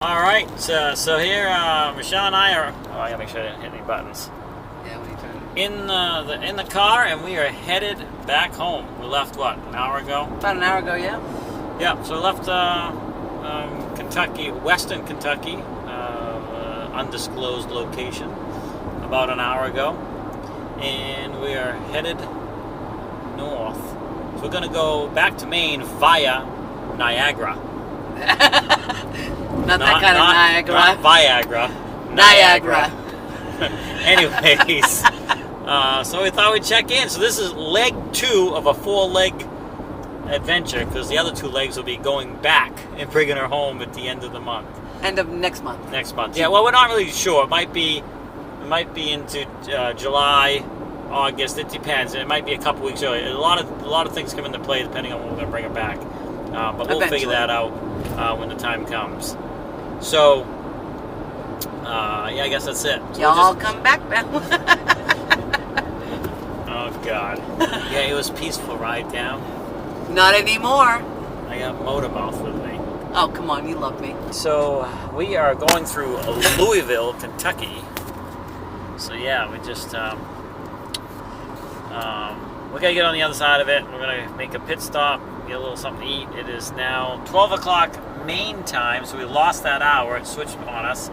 All right, so here, Michelle and I are. Oh, I gotta make sure I didn't hit any buttons. Yeah, what are you trying to In the car, and we are headed back home. We left what, an hour ago? About an hour ago, yeah. Yeah, so we left Kentucky, Western Kentucky, undisclosed location, about an hour ago, and we are headed north. So we're gonna go back to Maine via Niagara. Not that kind of Niagara. Not Viagra. Niagara. Anyways, so we thought we'd check in. So this is leg 2 of a 4-leg adventure, because the other 2 legs will be going back and bringing her home at the end of the month. End of next month. Next month. Yeah. Well, we're not really sure. It might be into July, August. It depends. It might be a couple weeks early. A lot of things come into play depending on when we're going to bring her back. But we'll figure that out when the time comes. So, yeah, I guess that's it. So Y'all come back now. Oh, God. Yeah, it was a peaceful ride down. Not anymore. I got Motormouth with me. Oh, come on, you love me. So, we are going through Louisville, Kentucky. So, yeah, we just, we got to get on the other side of it. We're going to make a pit stop, get a little something to eat. It is now 12 o'clock Maine time, so we lost that hour. It switched on us.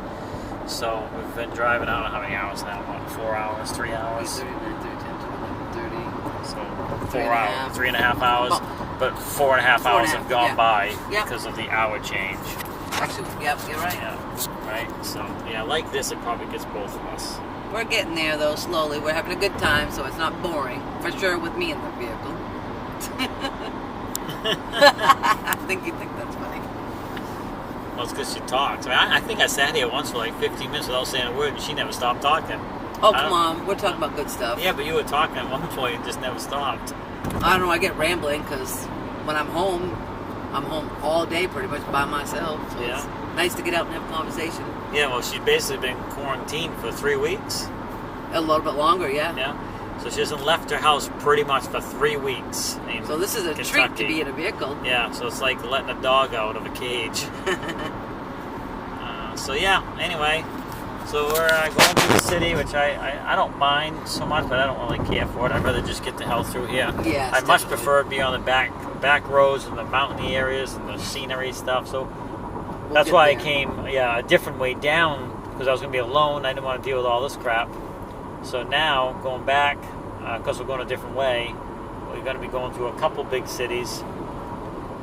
So we've been driving, I don't know how many hours now, what, 4 hours, 3 hours? 30, 10, 30. So 4 hours, 3.5 hours, but 4.5 hours have gone by because of the hour change. Actually, yep, you're right. Yeah, right? So, yeah, like this, it probably gets both of us. We're getting there, though, slowly. We're having a good time, so it's not boring. For sure with me in the vehicle. I think you think that's funny. Well, it's because she talks. I think I sat here once for like 15 minutes without saying a word, and she never stopped talking. Oh, come on. We're talking about good stuff. Yeah, but you were talking at one point and just never stopped. I don't know. I get rambling because when I'm home all day pretty much by myself. So it's nice to get out and have a conversation. Yeah, well, she's basically been quarantined for 3 weeks. A little bit longer, yeah. Yeah. So she hasn't left her house pretty much for 3 weeks. So this is a treat to be in a vehicle. Yeah, so it's like letting a dog out of a cage. So yeah, anyway. So we're going through the city, which I don't mind so much, but I don't really care for it. I'd rather just get the hell through here. Yeah, I much prefer to be on the back roads and the mountainy areas and the scenery stuff. So that's why I came, a different way down, because I was going to be alone. I didn't want to deal with all this crap. So now, going back, because we're going a different way, we're going to be going through a couple big cities,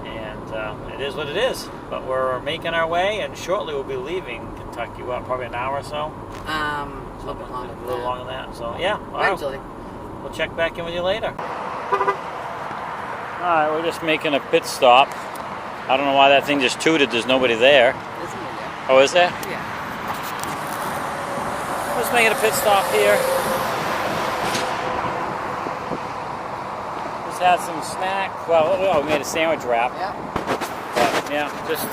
and it is what it is. But we're making our way, and shortly we'll be leaving Kentucky. What, probably an hour or so? A little bit longer. A little longer than that. So yeah, eventually. We'll check back in with you later. All right, we're just making a pit stop. I don't know why that thing just tooted. There's nobody there. There's somebody there. Oh, is there? Yeah. Just making a pit stop here. Just had some snack. Well, we made a sandwich wrap. Yeah. But, yeah, just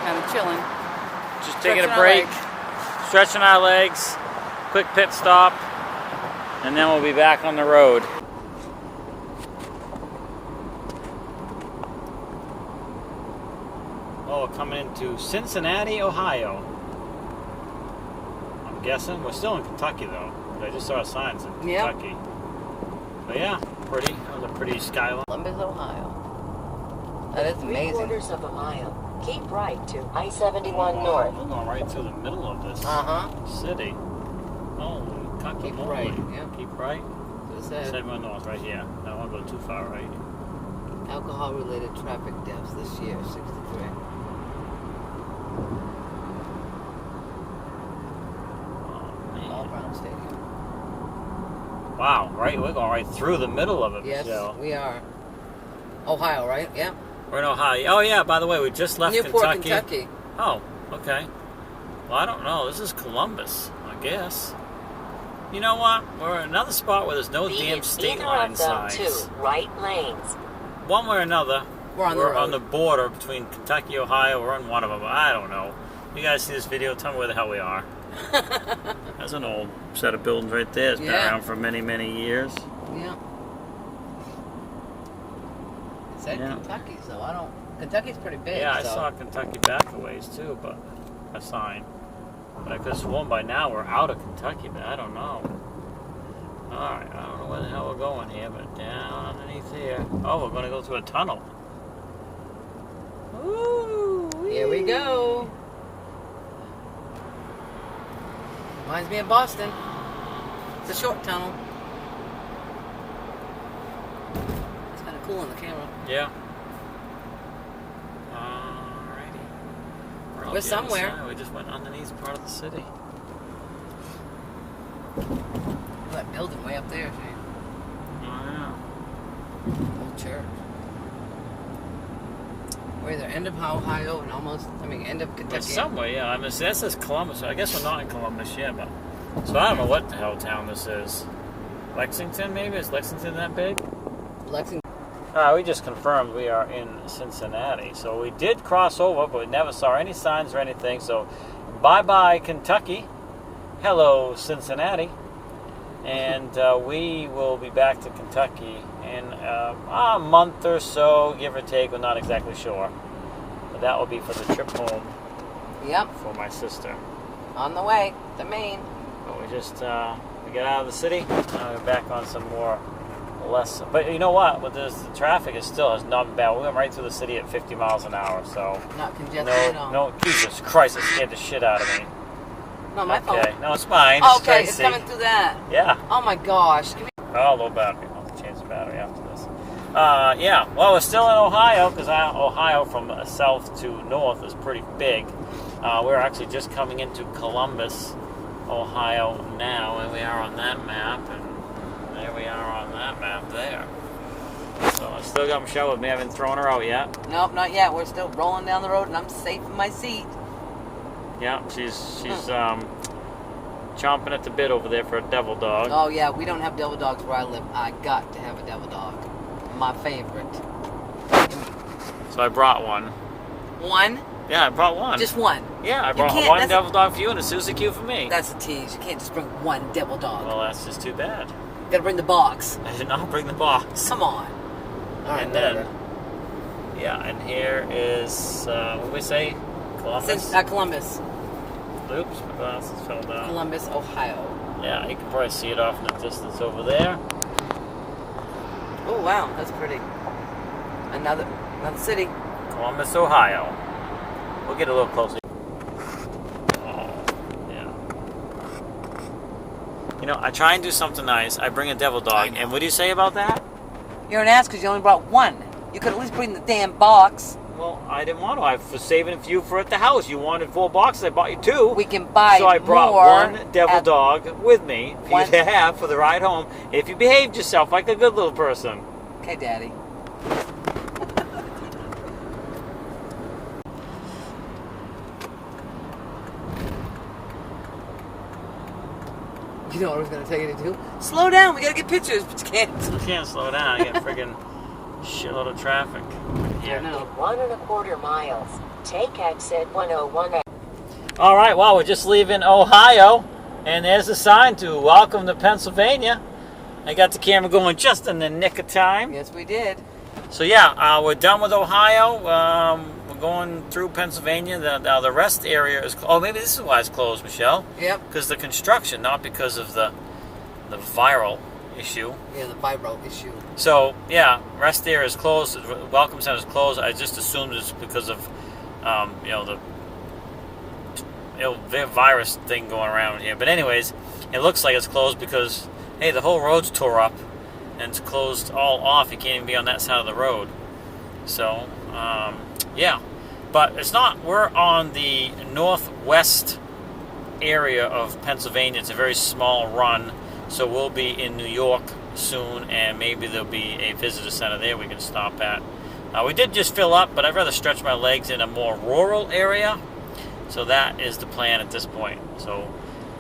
kind of chilling. Just taking a break, stretching our legs, quick pit stop, and then we'll be back on the road. Oh, we're coming into Cincinnati, Ohio. I'm guessing. We're still in Kentucky, though. I just saw signs in Kentucky. But yeah, pretty. That was a pretty skyline. Columbus, Ohio. That is amazing. 3/4 of a mile. Keep right to I-71 North. We're going right through the middle of this city. Holy cocky Keep moly. right. Yeah. Keep right. So it 71 North, right here. I don't want to go too far, right? Alcohol-related traffic deaths this year, 63. All Brown Stadium. Wow, right? We're going right through the middle of it, Yes, Michelle. we are. Ohio, right? Yeah. We're in Ohio. Oh, yeah, by the way, we just left Newport, Kentucky. Oh, okay. Well, I don't know. This is Columbus, I guess. You know what? We're in another spot where there's no damn state line signs. 2 right lanes. One way or another, we're on the border between Kentucky, Ohio. We're on one of them. I don't know. You guys see this video? Tell me where the hell we are. That's an old set of buildings right there. It's been around for many, many years. Yeah. It said Kentucky, so I don't Kentucky's pretty big. Yeah, I so. saw Kentucky back a ways too, but a sign. But I could have sworn by now we're out of Kentucky, but I don't know. Alright, I don't know where the hell we're going here, but down underneath here. Oh, we're going to go through a tunnel. Ooh, Here we go. Reminds me of Boston. It's a short tunnel. It's kind of cool on the camera. Yeah. Alrighty. We're somewhere. We just went underneath part of the city. That building way up there, see? Oh, yeah. Old church. We're either end of Ohio and almost, end of Kentucky. Well, somewhere, yeah. I mean, that says Columbus. I guess we're not in Columbus yet, but... So I don't know what the hell town this is. Lexington, maybe? Is Lexington that big? Lexington. We just confirmed we are in Cincinnati. So we did cross over, but we never saw any signs or anything. So bye-bye, Kentucky. Hello, Cincinnati. And we will be back to Kentucky in a month or so, give or take. We're not exactly sure. But that will be for the trip home. Yep. For my sister. On the way to Maine. But we just we get out of the city. We're back on some more less. But you know what? With this, the traffic is still has not been bad. We went right through the city at 50 miles an hour. So not congested at all. No, Jesus Christ! It scared the shit out of me. No, my phone. Okay, no, it's mine. Okay, it's coming through that. Yeah. Oh my gosh. Oh, low battery. I'll have to change the battery after this. Yeah. Well, we're still in Ohio because Ohio from south to north is pretty big. We're actually just coming into Columbus, Ohio now, and we are on that map, and there we are on that map there. So I still got Michelle with me. I haven't thrown her out yet. Nope, not yet. We're still rolling down the road, and I'm safe in my seat. Yeah, she's chomping at the bit over there for a devil dog. Oh yeah, we don't have devil dogs where I live. I got to have a devil dog. My favorite. So I brought one. One? Yeah, I brought one. Just one? Yeah, I brought one devil dog for you and a Suzuki for me. That's a tease. You can't just bring one devil dog. Well, that's just too bad. You gotta bring the box. I did not bring the box. Come on. All right, and then, yeah, and here is, what did we say? Columbus? Columbus. Oops, my glasses fell down. Columbus, Ohio. Yeah, you can probably see it off in the distance over there. Oh, wow, that's pretty. Another city. Columbus, Ohio. We'll get a little closer. Oh, yeah. You know, I try and do something nice. I bring a devil dog. And what do you say about that? You're an ass because you only brought one. You could at least bring the damn box. Well, I didn't want to. I was saving a few for at the house. You wanted 4 boxes. I bought you 2. We can buy So I brought more one devil dog with me for you to have for the ride home if you behaved yourself like a good little person. Okay, Daddy. You know what I was going to tell you to do? Slow down. We got to get pictures, but you can't. You can't slow down. I got friggin' shitload of traffic. Yeah, no. 1 1/4 miles. Take exit 101. All right, well, we're just leaving Ohio, and there's a sign to welcome to Pennsylvania. I got the camera going just in the nick of time. Yes, we did. So, yeah, we're done with Ohio. We're going through Pennsylvania. The rest area is... Oh, maybe this is why it's closed, Michelle. Yep. Because the construction, not because of the viral issue. Yeah, the viral issue. So, yeah, rest area is closed. The Welcome Center is closed. I just assumed it's because of, the virus thing going around here. But anyways, it looks like it's closed because, hey, the whole road's tore up and it's closed all off. You can't even be on that side of the road. So, yeah. But it's not. We're on the northwest area of Pennsylvania. It's a very small run. So we'll be in New York soon, and maybe there'll be a visitor center there we can stop at. We did just fill up, but I'd rather stretch my legs in a more rural area. So that is the plan at this point. So,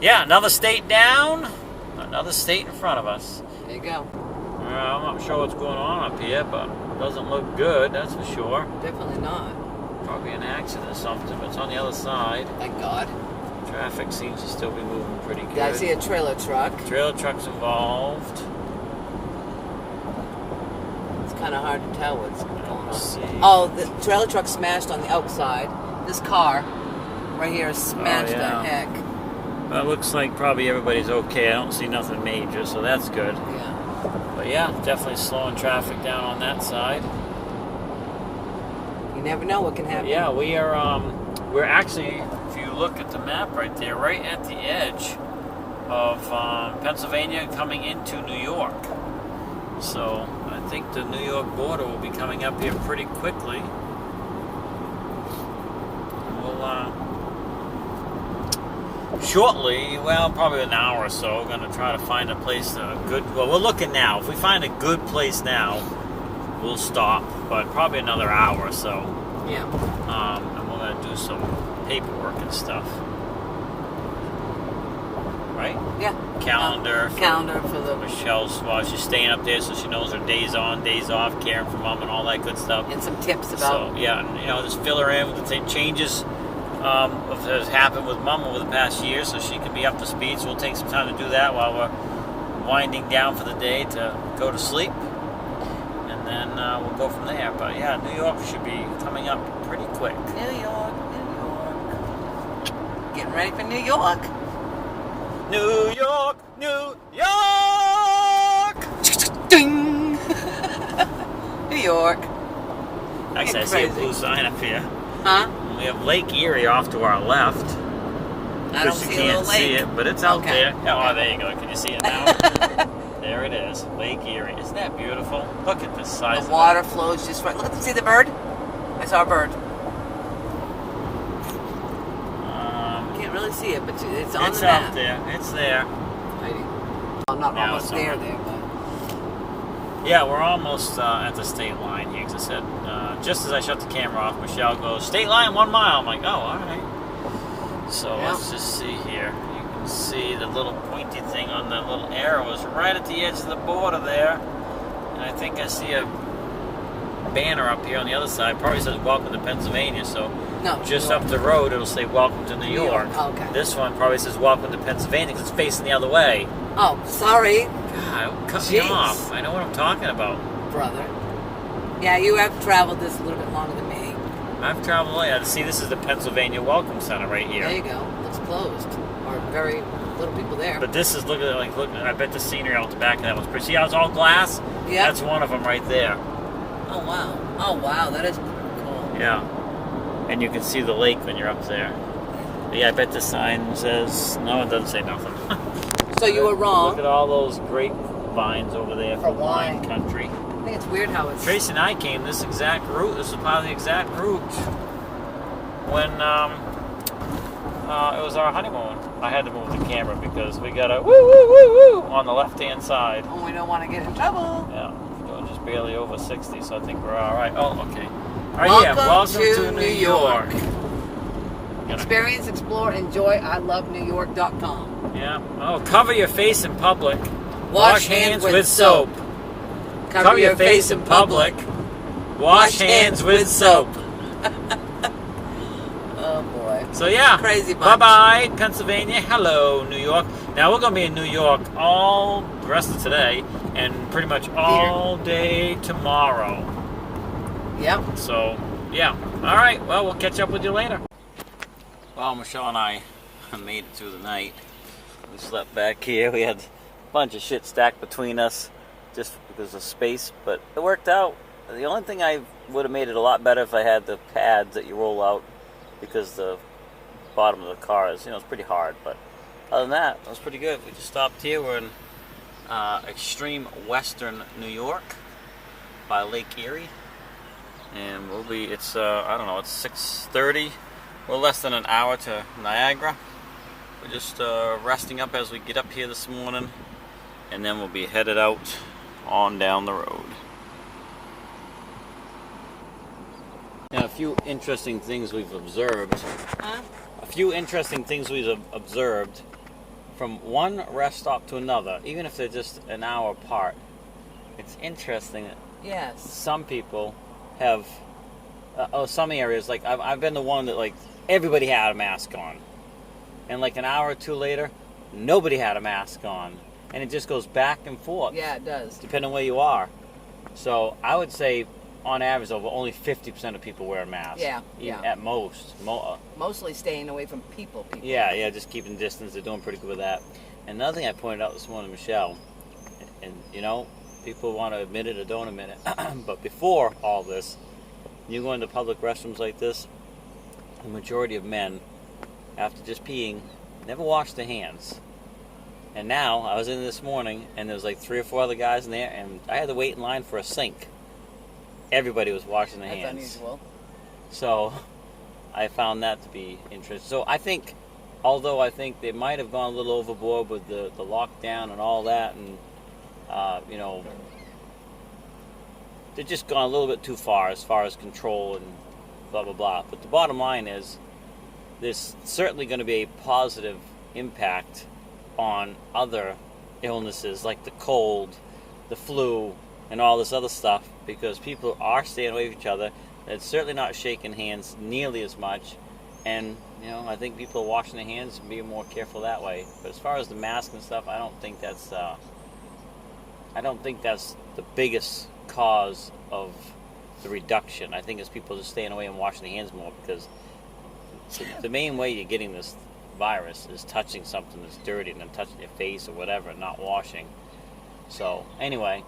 yeah, another state down, another state in front of us. There you go. I'm not sure what's going on up here, but it doesn't look good, that's for sure. Definitely not. Probably an accident or something, but it's on the other side. Thank God. Traffic seems to still be moving pretty good. I see a trailer truck. Trailer truck's involved. It's kind of hard to tell what's going Let's see. Oh, the trailer truck smashed on the outside. This car right here is smashed yeah. to heck. Well, it looks like probably everybody's okay. I don't see nothing major, so that's good. Yeah. But yeah, definitely slowing traffic down on that side. You never know what can happen. Yeah, we're actually, if you look at the map right there, right at the edge of Pennsylvania coming into New York. So I think the New York border will be coming up here pretty quickly. We'll shortly, well, probably an hour or so, we're going to try to find a place, well, we're looking now. If we find a good place now, we'll stop, but probably another hour or so. Yeah. And we're going to do some paperwork and stuff. Right? Yeah. Calendar for the Michelle's while she's staying up there, so she knows her days on, days off, caring for mom and all that good stuff. and some tips about So yeah, and, just fill her in with the changes that has happened with mom over the past year, so she can be up to speed. So we'll take some time to do that while we're winding down for the day to go to sleep, and then we'll go from there. But yeah, New York should be coming up pretty quick. New York. Getting ready for New York. New York, New York. Ding. New York. Actually, I see a blue sign up here. Huh? We have Lake Erie off to our left. I don't Which see you a little can't lake. see it, but it's out Okay. there. Oh, there you go. Can you see it now? There it is, Lake Erie. Isn't that beautiful? Look at the size. The water flows just right. Look, see the bird? I saw a bird. Can't really see it, but it's on It's the map. out there. It's there. I'm not Now almost it's there, on. but Yeah, we're almost at the state line here. Because I said, just as I shut the camera off, Michelle goes, "State line, 1 mile." I'm like, "Oh, all right." So Yeah. let's just see here. You can see the little pointy thing on the little arrow is right at the edge of the border there. And I think I see a banner up here on the other side. Probably says "Welcome to Pennsylvania." So no. just New up the road, it'll say "Welcome to New York." Oh, okay. This one probably says "Welcome to Pennsylvania" because it's facing the other way. Oh, sorry, God, cut me Jeez. off. I know what I'm talking about. brother. Yeah, you have traveled this a little bit longer than me. I've traveled. Yeah, see, this is the Pennsylvania Welcome Center right There here. you go. Looks closed. Or very little people there. But this is look. I bet the scenery out the back of that one's pretty. See how it's all glass? Yeah. That's one of them right there. Oh wow. Oh wow, that is cool. Yeah. And you can see the lake when you're up there. But yeah, I bet the sign says no. It doesn't say nothing. So you were wrong. Look at all those grapevines over there for wine country. I think it's weird how it's. Tracy and I came this exact route. This is probably the exact route when it was our honeymoon. I had to move the camera because we got a woo woo woo woo on the left-hand side. Oh, we don't want to get in trouble. Yeah, doing just barely over 60, so I think we're all right. Oh, okay. All right, welcome to New York. Experience, explore, enjoy. ILoveNewYork.com. Yeah. Oh, cover your face in public. Wash hands with soap. Cover your face in public. Wash hands with soap. Oh boy. So yeah. Crazy Bye bunch. bye, Pennsylvania. Hello, New York. Now we're gonna be in New York all the rest of today and pretty much all day tomorrow. Yep. So yeah. All right. Well, we'll catch up with you later. Well, Michelle and I made it through the night. We slept back here. We had a bunch of shit stacked between us just because of space, but it worked out. The only thing I would have made it a lot better if I had the pads that you roll out, because the bottom of the car is, it's pretty hard. But other than that, it was pretty good. We just stopped here. We're in extreme western New York by Lake Erie, and it's I don't know, it's 6:30. We're less than an hour to Niagara. We're just resting up as we get up here this morning, and then we'll be headed out on down the road. Now, a few interesting things we've observed. Huh? A few interesting things we've observed from one rest stop to another, even if they're just an hour apart. It's interesting that Yes. some people have, some areas, like I've been the one that like everybody had a mask on, and like an hour or two later, nobody had a mask on, and it just goes back and forth. Yeah, it does. Depending on where you are. So I would say on average, over only 50% of people wear a mask. Yeah, Even yeah. at most. Mostly staying away from people. Yeah, just keeping distance. They're doing pretty good with that. Another thing I pointed out this morning, Michelle, and people want to admit it or don't admit it, but before all this, you go into public restrooms like this, the majority of men, after just peeing, never wash their hands. And now, I was in this morning, and there was like 3 or 4 other guys in there, and I had to wait in line for a sink. Everybody was washing their hands. That's unusual. So, I found that to be interesting. So, I think, although I think they might have gone a little overboard with the lockdown and all that, and, they've just gone a little bit too far as control and blah, blah, blah. But the bottom line is, there's certainly going to be a positive impact on other illnesses like the cold, the flu, and all this other stuff, because people are staying away from each other. It's certainly not shaking hands nearly as much, and I think people are washing their hands and being more careful that way. But as far as the mask and stuff, I don't think that's the biggest cause of the reduction. I think it's people just staying away and washing their hands more, because the main way you're getting this virus is touching something that's dirty, and then touching your face or whatever and not washing. So anyway,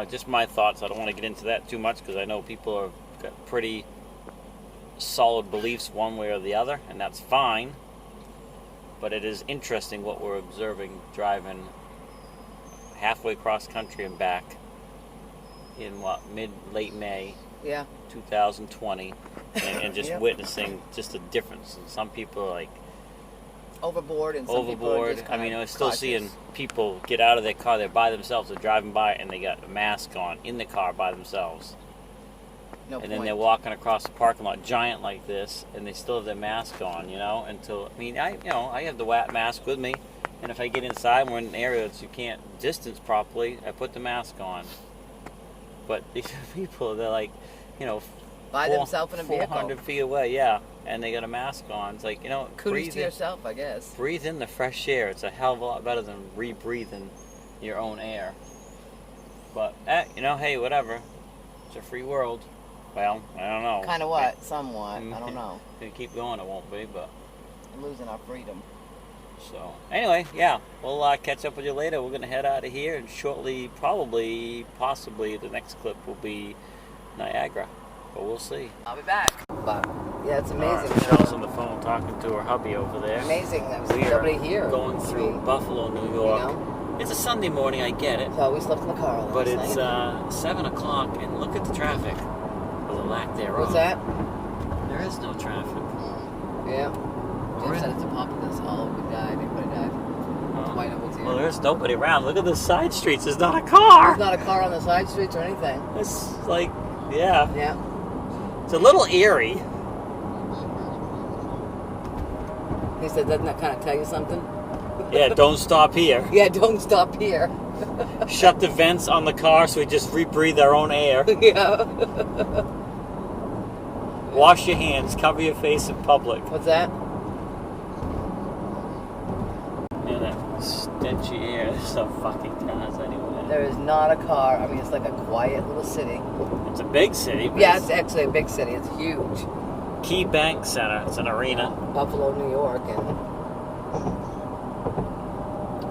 just my thoughts. I don't want to get into that too much, because I know people have got pretty solid beliefs one way or the other, and that's fine. But it is interesting what we're observing driving halfway across country and back in late May, 2020, and just witnessing just a difference. And some people are like overboard, and some people are just I'm still seeing people get out of their car. They're by themselves. They're driving by, and they got a mask on in the car by themselves. Then they're walking across the parking lot, giant like this, and they still have their mask on. Until I have the mask with me, and if I get inside and we're in an area that you can't distance properly, I put the mask on. But these people, they're like, by themselves in a vehicle, 400 feet away, and they got a mask on. It's like, kudos to yourself, I guess. Breathe in the fresh air. It's a hell of a lot better than rebreathing your own air. But, hey, whatever. It's a free world. Well, I don't know. Kind of what? Somewhat. I don't know. If we keep going, it won't be, but... We're losing our freedom. So, anyway, we'll catch up with you later. We're going to head out of here, and shortly, possibly, the next clip will be Niagara. But we'll see. I'll be back. But, yeah, it's amazing. Right, Michelle's on the phone talking to her hubby over there. Amazing. There was nobody here. Going through Buffalo, New York. It's a Sunday morning, I get it. So we slept in the car last night. But it's 7 o'clock, and look at the traffic. Or the lack thereof. What's that? There is no traffic. Yeah. Jim said it's a populace. All of them died. Everybody died. White Oaks here. Well, there's nobody around. Look at the side streets. There's not a car. There's not a car on the side streets or anything. It's like, yeah. It's a little eerie. He said, doesn't that kind of tell you something? Yeah, don't stop here. Yeah, don't stop here. Shut the vents on the car so we just rebreathe our own air. Yeah. Wash your hands. Cover your face in public. What's that? Yeah, that stenchy air. There's some fucking cars anyway. There is not a car. I mean, it's like a quiet little city. It's a big city. Yeah, it's actually a big city. It's huge. Key Bank Center. It's an arena. Buffalo, New York, and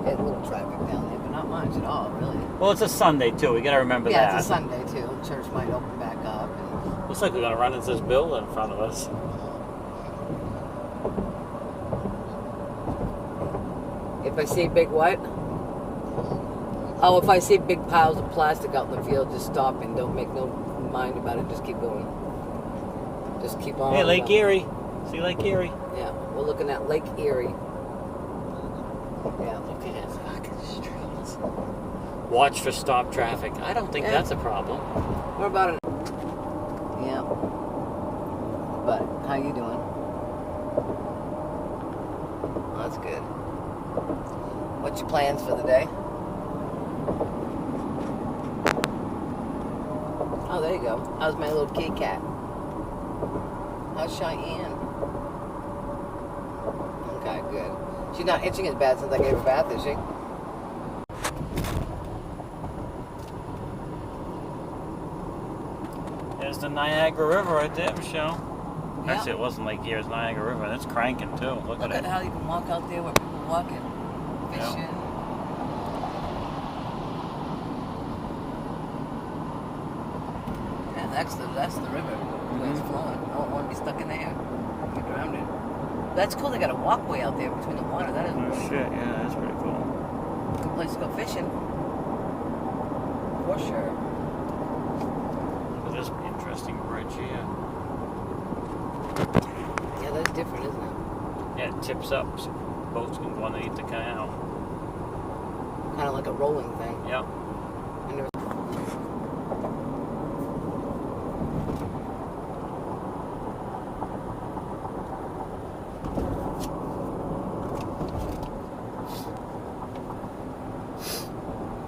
a little traffic down there, but not much at all, really. Well, it's a Sunday too. We got to remember that. Yeah, it's a Sunday too. Church might open back up. And looks like we're gonna run into this building in front of us. If I see big what? Oh, if I see big piles of plastic out in the field, just stop and don't make no mind about it. Just keep going. Just keep on. Hey, Lake Erie. See Lake Erie? Yeah, we're looking at Lake Erie. Yeah. Look at it, fucking streets. Watch for stop traffic. I don't think that's a problem. We're about an... Yeah. But, how you doing? Well, that's good. What's your plans for the day? Oh, there you go. How's my little kitty cat? How's Cheyenne? Okay, good. She's not itching as bad since I gave her a bath, is she? Niagara River right there, Michelle. Yeah. Actually, it wasn't Lake Erie, it's Niagara River, and it's cranking too. Look Look at at it. how you can walk out there where people are walking, fishing. Yeah, that's the river. The way it's flowing. I don't want to be stuck in there. Get around it. That's cool. They got a walkway out there between the water. That is Oh shit, yeah, that's pretty cool. a good place to go fishing. For sure. Look at this interesting bridge here. Yeah, that's different, isn't it? Yeah, it tips up so boats can go underneath the canal. Kind of like a rolling thing. Yep. And there's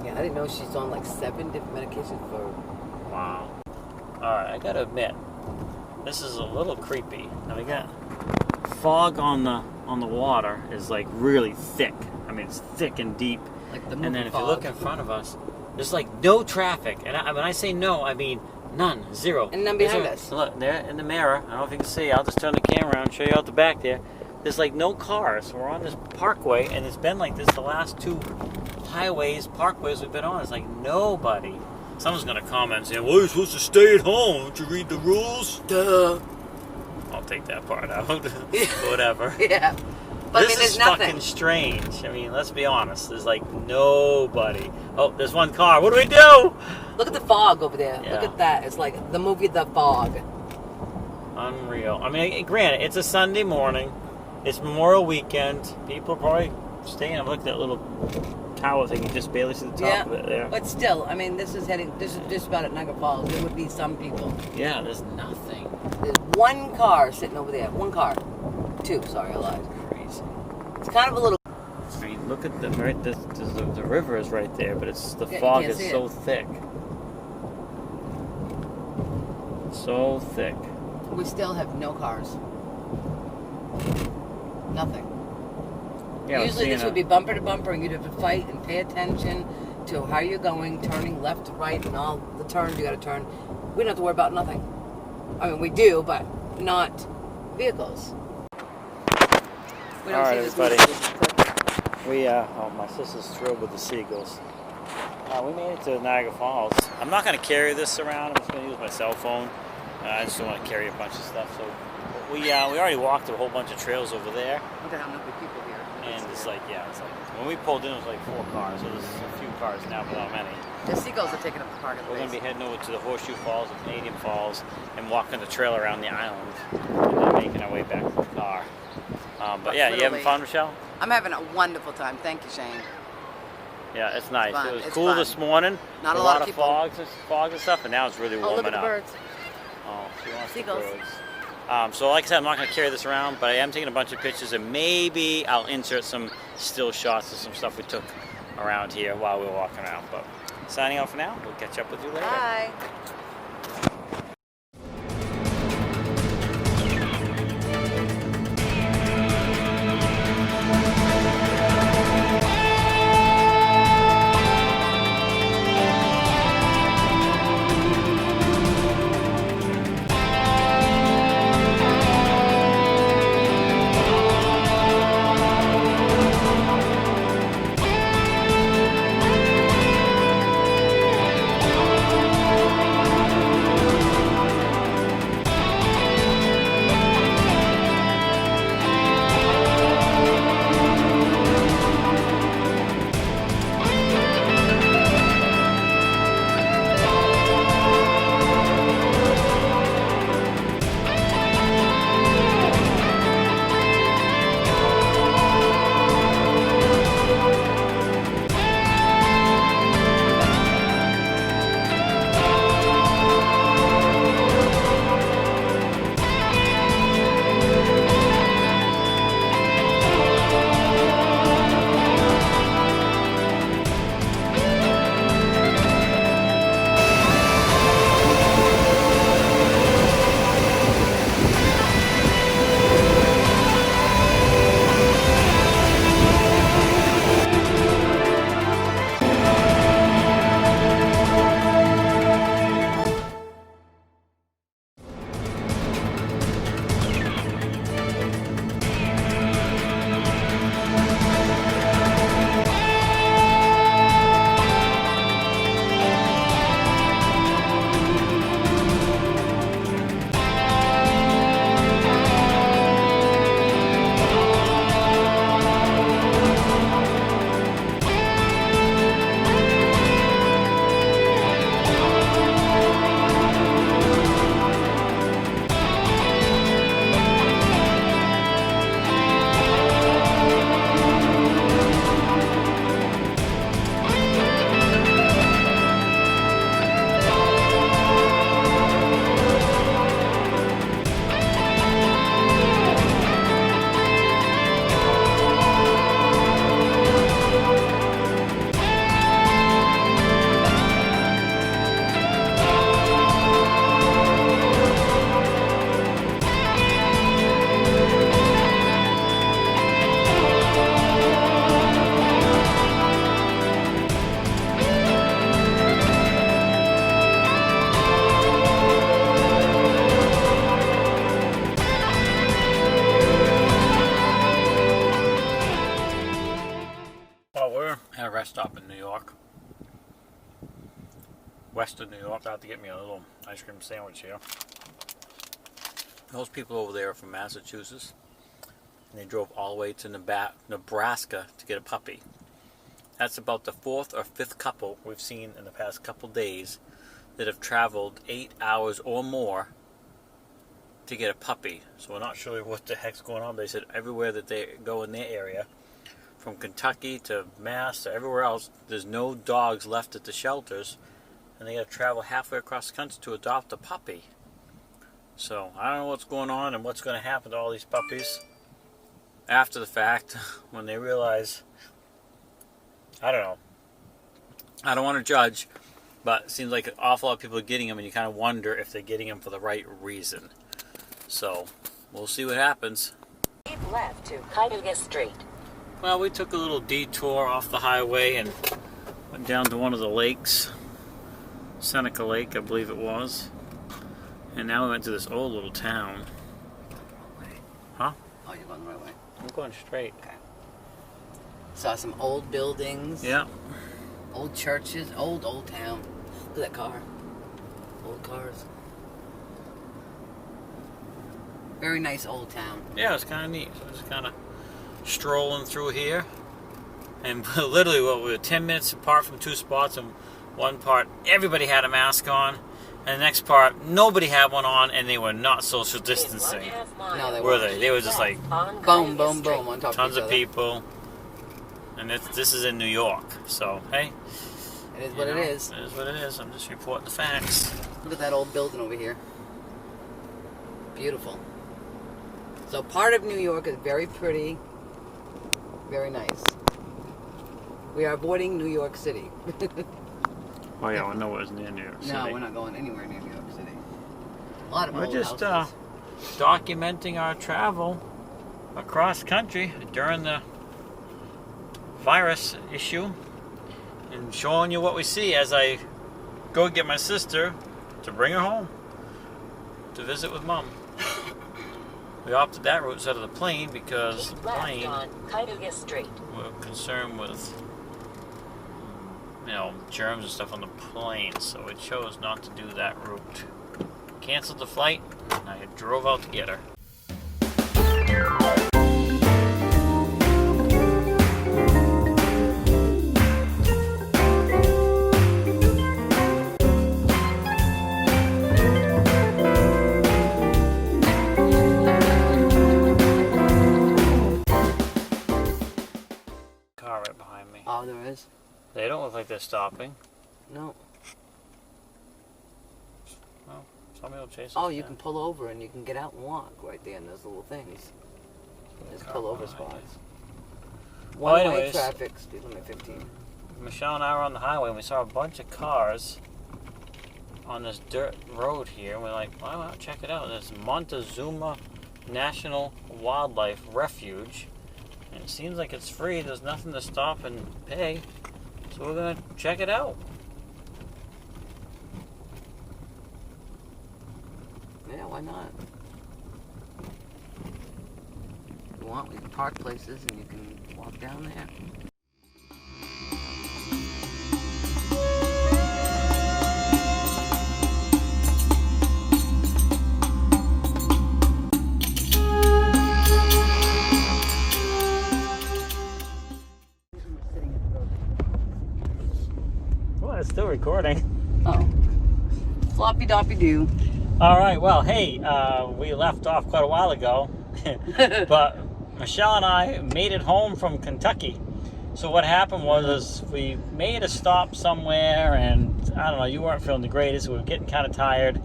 I didn't know she's on like 7 different medications for. Wow. Alright, I gotta admit, this is a little creepy. Now we got fog on the water is like really thick. I mean, it's thick and deep. Like the And then movie if you fog. look in front of us, there's like no traffic. And when I say no, I mean none, zero. And none behind us. Look, there in the mirror. I don't know if you can see. I'll just turn the camera around and show you out the back there. There's like no cars. We're on this parkway, and it's been like this the last 2 parkways we've been on. It's like nobody. Someone's gonna comment and say, well, you're supposed to stay at home. Don't you read the rules? Duh. I'll take that part out. Whatever. Yeah. But This I mean, there's is nothing. fucking strange. I mean, let's be honest. There's like nobody. Oh, there's one car. What do we do? Look at the fog over there. Yeah. Look at that. It's like the movie The Fog. Unreal. I mean, granted, it's a Sunday morning. It's Memorial Weekend. People are probably staying. Look at that little tower thing. You just barely see the top of it there. But still, I mean, this is just about at Niagara Falls. There would be some people. Yeah, there's nothing. There's 1 car sitting over there. 1 car. 2, sorry, I lied. Crazy. It's kind of a little. I mean, look at the right. The river is right there, but it's the Yeah, you fog can't is see so it. thick. So thick. We still have no cars. Nothing. Yeah, I'm Usually seeing this would be bumper to bumper, and you'd have to fight and pay attention to how you're going, turning left to right, and all the turns you got to turn. We don't have to worry about nothing. I mean, we do, but not vehicles. We All right, this everybody. movie. We oh, my sister's thrilled with the seagulls. We made it to Niagara Falls. I'm not going to carry this around. I'm just going to use my cell phone. I just don't want to carry a bunch of stuff. So we already walked a whole bunch of trails over there. Look at how many people here. And it's like, it's like, when we pulled in, it was like 4 cars. So there's a few cars now, but not many. The seagulls are taking up the parking We're going space. to be heading over to the Horseshoe Falls, the Canadian Falls, and walking the trail around the island, and then making our way back to the car. But yeah, you having fun, Michelle? I'm having a wonderful time. Thank you, Shane. Yeah, it's nice. fun. It was It's cool fun. this morning. Not a lot of people. Fog and stuff, and now it's really Oh, warming look at the up. birds. Oh, she wants Seagulls. the birds. So like I said, I'm not going to carry this around, but I am taking a bunch of pictures, and maybe I'll insert some still shots of some stuff we took around here while we were walking around. But signing off for now. We'll catch up with you later. Bye. rest stop in New York. Western New York. I have to get me a little ice cream sandwich here. Those people over there are from Massachusetts. And they drove all the way to Nebraska to get a puppy. That's about the 4th or 5th couple we've seen in the past couple days that have traveled 8 hours or more to get a puppy. So we're not sure what the heck's going on. They said everywhere that they go in their area, from Kentucky to Mass to everywhere else, there's no dogs left at the shelters, and they got to travel halfway across the country to adopt a puppy. So I don't know what's going on and what's going to happen to all these puppies after the fact when they realize, I don't know. I don't want to judge, but it seems like an awful lot of people are getting them, and you kind of wonder if they're getting them for the right reason. So we'll see what happens. Keep left to Cuyahoga Street. Well, we took a little detour off the highway and went down to one of the lakes, Seneca Lake, I believe it was. And now we went to this old little town. Huh? Oh, you're going the right way. I'm going straight. Okay. Saw some old buildings. Yeah. Old churches. Old town. Look at that car. Old cars. Very nice old town. Yeah, it's kind of neat. So just kind of strolling through here. And literally, we were 10 minutes apart from two spots. And one part, everybody had a mask on. And the next part, nobody had one on, and they were not social distancing. No, they Were weren't. they? They were just like Boom, boom, boom on top of tons each of other. people. And this is in New York. So, hey. It is what it is. It is what it is. I'm just reporting the facts. Look at that old building over here. Beautiful. So part of New York is very pretty. Very nice. We are avoiding New York City. Oh yeah, I know it was near New York City. No, we're not going anywhere near New York City. A lot of We're old just houses. documenting our travel across country during the virus issue and showing you what we see as I go get my sister to bring her home to visit with Mom. We opted that route instead of the plane because the Keep left plane, on Cuyahoga Street. we're concerned with, germs and stuff on the plane, so we chose not to do that route. Canceled the flight, and I drove out to get her. Car right behind me. Oh, there is? They don't look like they're stopping. No. Well, somebody will chase us. Oh, you down. can pull over and you can get out and walk right there in those little things. There's Car pull over behind spots. Well, One-way anyways. traffic, speed limit 15. Michelle and I were on the highway and we saw a bunch of cars on this dirt road here. And we're like, wow, check it out. There's Montezuma National Wildlife Refuge. And it seems like it's free. There's nothing to stop and pay. So we're going to check it out. Yeah, why not? If you want, we can park places and you can walk down there. Well, it's still recording. Oh. Floppy doppy doo. All right, well, hey, we left off quite a while ago, but Michelle and I made it home from Kentucky. So what happened was we made a stop somewhere, and I don't know, you weren't feeling the greatest. We were getting kind of tired,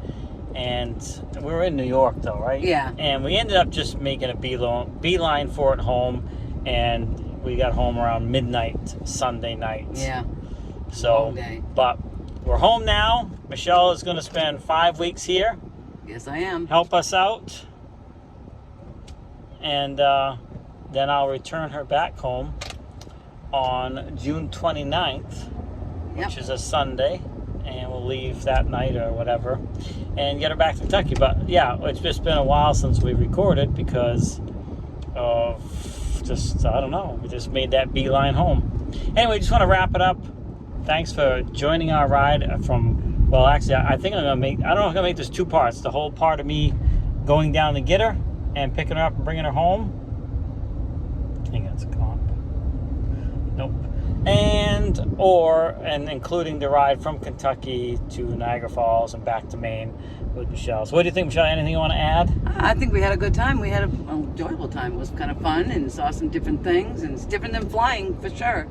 and we were in New York, though, right? Yeah. And we ended up just making a beeline for it home, and we got home around midnight Sunday night. Yeah. So, Long day. but we're home now. Michelle is going to spend 5 weeks here. Yes, I am. Help us out, and then I'll return her back home on June 29th, which is a Sunday, and we'll leave that night or whatever and get her back to Kentucky. But yeah, it's just been a while since we recorded because of just, I don't know, we just made that beeline home. anyway, just want to wrap it up. Thanks for joining our ride from, well, actually, I think I don't know if I'm going to make this 2 parts. The whole part of me going down to get her and picking her up and bringing her home. I think that's a comp. Nope. And including the ride from Kentucky to Niagara Falls and back to Maine with Michelle. So what do you think, Michelle? Anything you want to add? I think we had a good time. We had an enjoyable time. It was kind of fun and saw some different things, and it's different than flying for sure.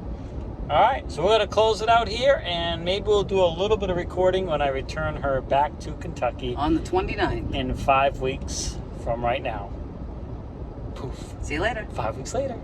All right, so we're going to close it out here, and maybe we'll do a little bit of recording when I return her back to Kentucky On the 29th. in 5 weeks from right now. Poof. See you later. 5 weeks later.